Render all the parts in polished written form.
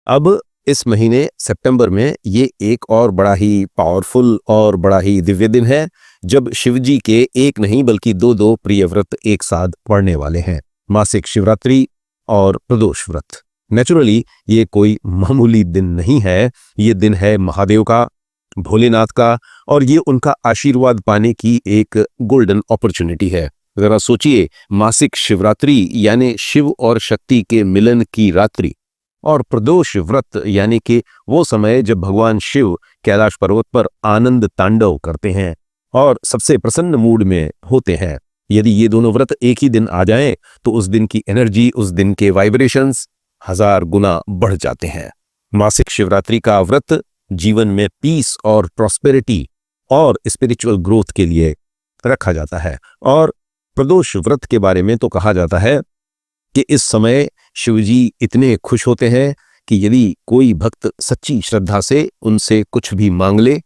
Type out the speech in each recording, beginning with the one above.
अब इस महीने सितंबर में ये एक और बड़ा ही पावरफुल और बड़ा ही दिव्य दिन है, जब शिव जी के एक नहीं बल्कि दो दो प्रिय व्रत एक साथ पड़ने वाले हैं, मासिक शिवरात्रि और प्रदोष व्रत। नेचुरली ये कोई मामूली दिन नहीं है, ये दिन है महादेव का, भोलेनाथ का, और ये उनका आशीर्वाद पाने की एक गोल्डन अपॉर्चुनिटी है। जरा सोचिए, मासिक शिवरात्रि यानी शिव और शक्ति के मिलन की रात्रि, और प्रदोष व्रत यानी कि वो समय जब भगवान शिव कैलाश पर्वत पर आनंद तांडव करते हैं और सबसे प्रसन्न मूड में होते हैं। यदि ये दोनों व्रत एक ही दिन आ जाएं, तो उस दिन की एनर्जी, उस दिन के वाइब्रेशंस 1000 गुना बढ़ जाते हैं। मासिक शिवरात्रि का व्रत जीवन में पीस और प्रॉस्पेरिटी और स्पिरिचुअल ग्रोथ के लिए रखा जाता है। और प्रदोष व्रत के बारे में तो कहा जाता है कि इस समय शिवजी इतने खुश होते हैं कि यदि कोई भक्त सच्ची श्रद्धा से उनसे कुछ भी मांग ले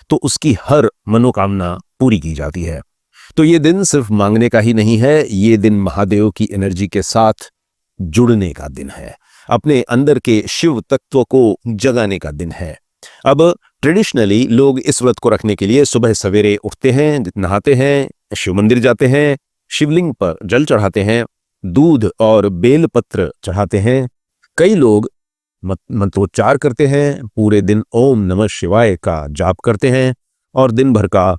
तो उसकी हर मनोकामना पूरी की जाती है। तो ये दिन सिर्फ मांगने का ही नहीं है, ये दिन महादेव की एनर्जी के साथ जुड़ने का दिन है, अपने अंदर के शिव तत्व को जगाने का दिन है। अब ट्रेडिशनली लोग इस व्रत को रखने के लिए सुबह सवेरे उठते हैं, नहाते हैं, शिव मंदिर जाते हैं, शिवलिंग पर जल चढ़ाते हैं, दूध और बेल पत्र चढ़ाते हैं। कई लोग मंत्रोच्चार करते हैं, पूरे दिन ओम नमः शिवाय का जाप करते हैं और दिन भर का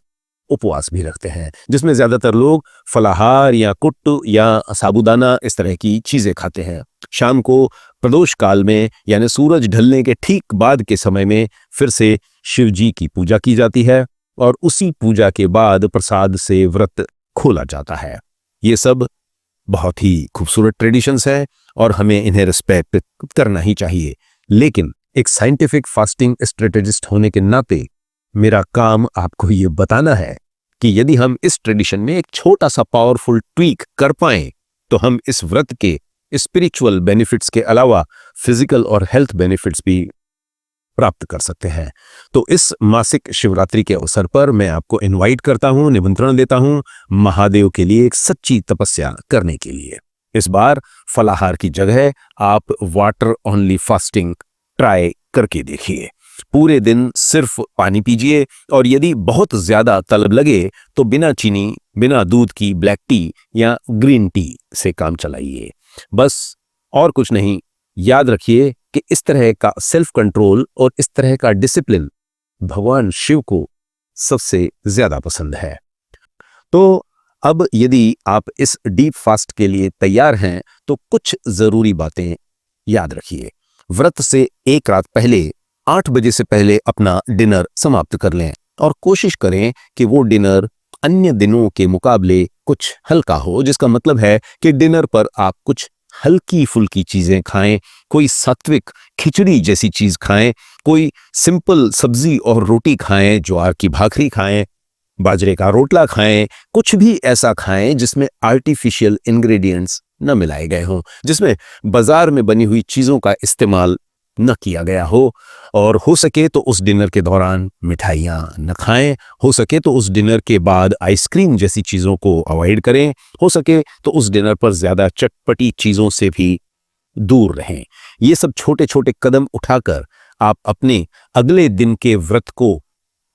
उपवास भी रखते हैं, जिसमें ज्यादातर लोग फलाहार या कुट्टू या साबूदाना इस तरह की चीजें खाते हैं। शाम को प्रदोष काल में यानी सूरज ढलने के ठीक बाद के समय में फिर से शिव जी की पूजा की जाती है और उसी पूजा के बाद प्रसाद से व्रत खोला जाता है। ये सब बहुत ही खूबसूरत ट्रेडिशंस है और हमें इन्हें रिस्पेक्ट करना ही चाहिए। लेकिन एक साइंटिफिक फास्टिंग स्ट्रेटेजिस्ट होने के नाते मेरा काम आपको ये बताना है कि यदि हम इस ट्रेडिशन में एक छोटा सा पावरफुल ट्वीक कर पाएं तो हम इस व्रत के स्पिरिचुअल बेनिफिट्स के अलावा फिजिकल और हेल्थ बेनिफिट्स भी प्राप्त कर सकते हैं। तो इस मासिक शिवरात्रि के अवसर पर मैं आपको इनवाइट करता हूं, निमंत्रण देता हूं महादेव के लिए एक सच्ची तपस्या करने के लिए। इस बार फलाहार की जगह आप वाटर ओनली फास्टिंग ट्राई करके देखिए। पूरे दिन सिर्फ पानी पीजिए और यदि बहुत ज्यादा तलब लगे तो बिना चीनी, बिना दूध की ब्लैक टी या ग्रीन टी से काम चलाइए, बस, और कुछ नहीं। याद रखिए कि इस तरह का सेल्फ कंट्रोल और इस तरह का डिसिप्लिन भगवान शिव को सबसे ज्यादा पसंद है। तो अब यदि आप इस डीप फास्ट के लिए तैयार हैं तो कुछ जरूरी बातें याद रखिए। व्रत से एक रात पहले 8 बजे से पहले अपना डिनर समाप्त कर लें और कोशिश करें कि वो डिनर अन्य दिनों के मुकाबले कुछ हल्का हो, जिसका मतलब है कि डिनर पर आप कुछ हल्की फुल्की चीजें खाएं, कोई सात्विक खिचड़ी जैसी चीज खाएं, कोई सिंपल सब्जी और रोटी खाएं, ज्वार की भाखरी खाएं, बाजरे का रोटला खाएं, कुछ भी ऐसा खाएं जिसमें आर्टिफिशियल इंग्रेडिएंट्स न मिलाए गए हों, जिसमें बाजार में बनी हुई चीजों का इस्तेमाल न किया गया हो। और हो सके तो उस डिनर के दौरान मिठाइयाँ न खाएं, हो सके तो उस डिनर के बाद आइसक्रीम जैसी चीज़ों को अवॉइड करें, हो सके तो उस डिनर पर ज़्यादा चटपटी चीज़ों से भी दूर रहें। ये सब छोटे छोटे कदम उठाकर आप अपने अगले दिन के व्रत को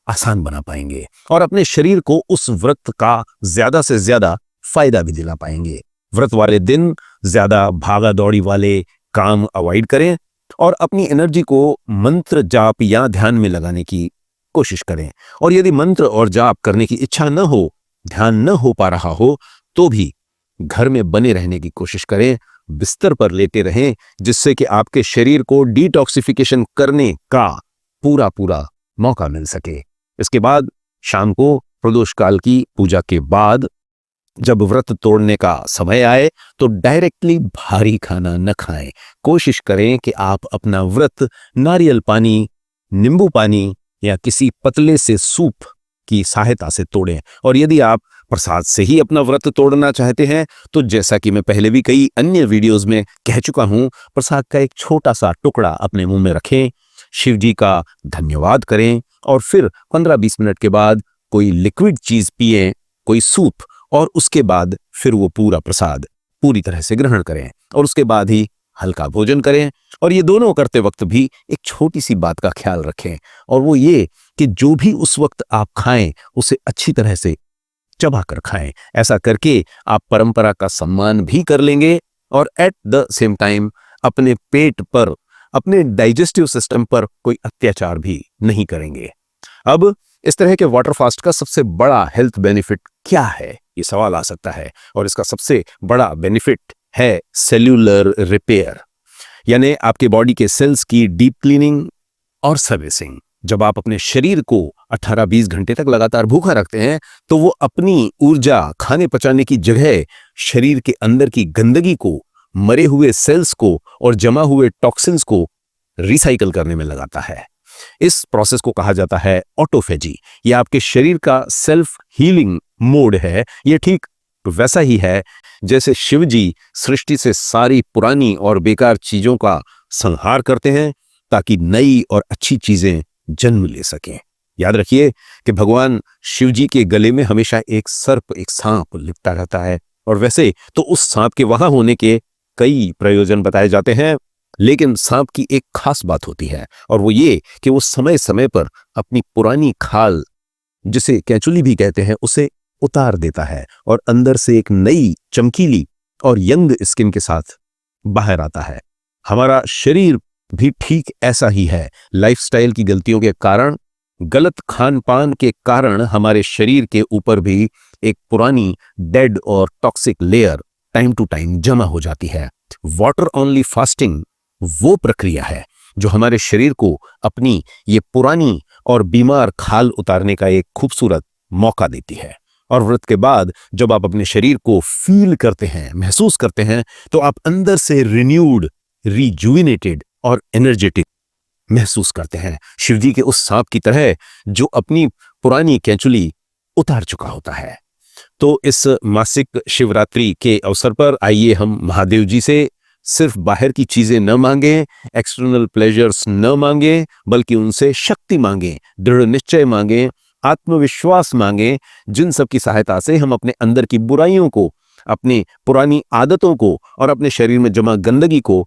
आसान बना पाएंगे और अपने शरीर को उस व्रत का ज़्यादा से ज़्यादा फायदा भी दिला पाएंगे। व्रत वाले दिन ज़्यादा भागा दौड़ी वाले काम अवॉइड करें और अपनी एनर्जी को मंत्र जाप या ध्यान में लगाने की कोशिश करें। और यदि मंत्र और जाप करने की इच्छा न हो, ध्यान न हो पा रहा हो, तो भी घर में बने रहने की कोशिश करें, बिस्तर पर लेटे रहें, जिससे कि आपके शरीर को डिटॉक्सिफिकेशन करने का पूरा मौका मिल सके। इसके बाद शाम को प्रदोष काल की पूजा के बाद जब व्रत तोड़ने का समय आए तो डायरेक्टली भारी खाना न खाएं। कोशिश करें कि आप अपना व्रत नारियल पानी, नींबू पानी या किसी पतले से सूप की सहायता से तोड़ें। और यदि आप प्रसाद से ही अपना व्रत तोड़ना चाहते हैं तो जैसा कि मैं पहले भी कई अन्य वीडियोस में कह चुका हूं, प्रसाद का एक छोटा सा टुकड़ा अपने मुंह में रखें, शिव जी का धन्यवाद करें और फिर 15-20 मिनट के बाद कोई लिक्विड चीज पिएं, कोई सूप, और उसके बाद फिर वो पूरा प्रसाद पूरी तरह से ग्रहण करें और उसके बाद ही हल्का भोजन करें और ये दोनों करते वक्त भी एक छोटी सी बात का ख्याल रखें, और वो ये कि जो भी उस वक्त आप खाएं उसे अच्छी तरह से चबा कर खाएं। ऐसा करके आप परंपरा का सम्मान भी कर लेंगे और एट द सेम टाइम अपने पेट पर, अपने डाइजेस्टिव सिस्टम पर कोई अत्याचार भी नहीं करेंगे। अब इस तरह के वाटर फास्ट का सबसे बड़ा हेल्थ बेनिफिट क्या है, ये सवाल आ सकता है। और इसका सबसे बड़ा बेनिफिट है सेल्यूलर रिपेयर, यानी आपके बॉडी के सेल्स की डीप क्लीनिंग और सर्विसिंग। जब आप अपने शरीर को 18-20 घंटे तक लगातार भूखा रखते हैं तो वो अपनी ऊर्जा खाने पचाने की जगह शरीर के अंदर की गंदगी को, मरे हुए सेल्स को और जमा हुए टॉक्सिन्स को रिसाइकल करने में लगाता है। इस प्रोसेस को कहा जाता है ऑटोफेजी। ये आपके शरीर का सेल्फ हीलिंग मोड है। ये ठीक वैसा ही है जैसे शिव जी सृष्टि से सारी पुरानी और बेकार चीजों का संहार करते हैं ताकि नई और अच्छी चीजें जन्म ले सकें। याद रखिए कि भगवान शिव जी के गले में हमेशा एक सर्प, एक सांप लिपटा रहता है, और वैसे तो उस सांप के वहां होने के कई प्रयोजन बताए जाते हैं, लेकिन सांप की एक खास बात होती है, और वो ये कि वो समय समय पर अपनी पुरानी खाल, जिसे कैंचुली भी कहते हैं, उसे उतार देता है और अंदर से एक नई चमकीली और यंग स्किन के साथ बाहर आता है। हमारा शरीर भी ठीक ऐसा ही है। लाइफस्टाइल की गलतियों के कारण, गलत खान पान के कारण हमारे शरीर के ऊपर भी एक पुरानी डेड और toxic layer time to time जमा हो जाती है। वाटर ओनली फास्टिंग वो प्रक्रिया है जो हमारे शरीर को अपनी ये पुरानी और बीमार खाल उतारने का एक खूबसूरत मौका देती है। और व्रत के बाद जब आप अपने शरीर को फील करते हैं, महसूस करते हैं, तो आप अंदर से रिन्यूड, रिजुविनेटेड और एनर्जेटिक महसूस करते हैं, शिवजी के उस सांप की तरह जो अपनी पुरानी कैंचुली उतार चुका होता है। तो इस मासिक शिवरात्रि के अवसर पर आइए हम महादेव जी से सिर्फ बाहर की चीजें न मांगें, एक्सटर्नल प्लेजर्स न मांगें, बल्कि उनसे शक्ति मांगें, दृढ़ निश्चय मांगें, आत्मविश्वास मांगें, जिन सब की सहायता से हम अपने अंदर की बुराइयों को, अपनी पुरानी आदतों को और अपने शरीर में जमा गंदगी को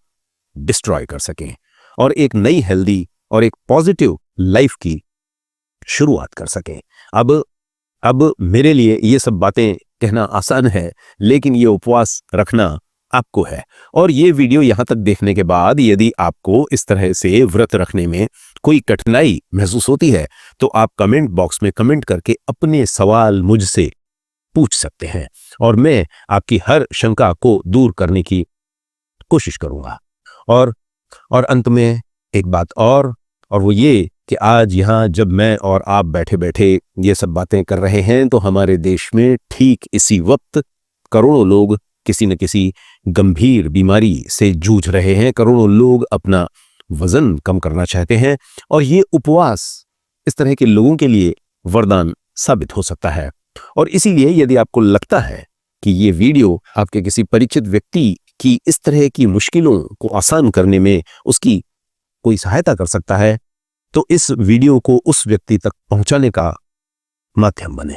डिस्ट्रॉय कर सकें और एक नई हेल्दी और एक पॉजिटिव लाइफ की शुरुआत कर सकें। अब मेरे लिए ये सब बातें कहना आसान है, लेकिन ये उपवास रखना आपको है। और ये वीडियो यहां तक देखने के बाद यदि आपको इस तरह से व्रत रखने में कोई कठिनाई महसूस होती है तो आप कमेंट बॉक्स में कमेंट करके अपने सवाल मुझसे पूछ सकते हैं और मैं आपकी हर शंका को दूर करने की कोशिश करूंगा। और अंत में एक बात और वो ये कि आज यहाँ जब मैं और आप बैठे बैठे ये सब बातें कर रहे हैं तो हमारे देश में ठीक इसी वक्त करोड़ों लोग किसी न किसी गंभीर बीमारी से जूझ रहे हैं। करोड़ों लोग अपना वजन कम करना चाहते हैं और ये उपवास इस तरह के लोगों के लिए वरदान साबित हो सकता है। और इसीलिए यदि आपको लगता है कि ये वीडियो आपके किसी परिचित व्यक्ति की इस तरह की मुश्किलों को आसान करने में उसकी कोई सहायता कर सकता है तो इस वीडियो को उस व्यक्ति तक पहुंचाने का माध्यम बने।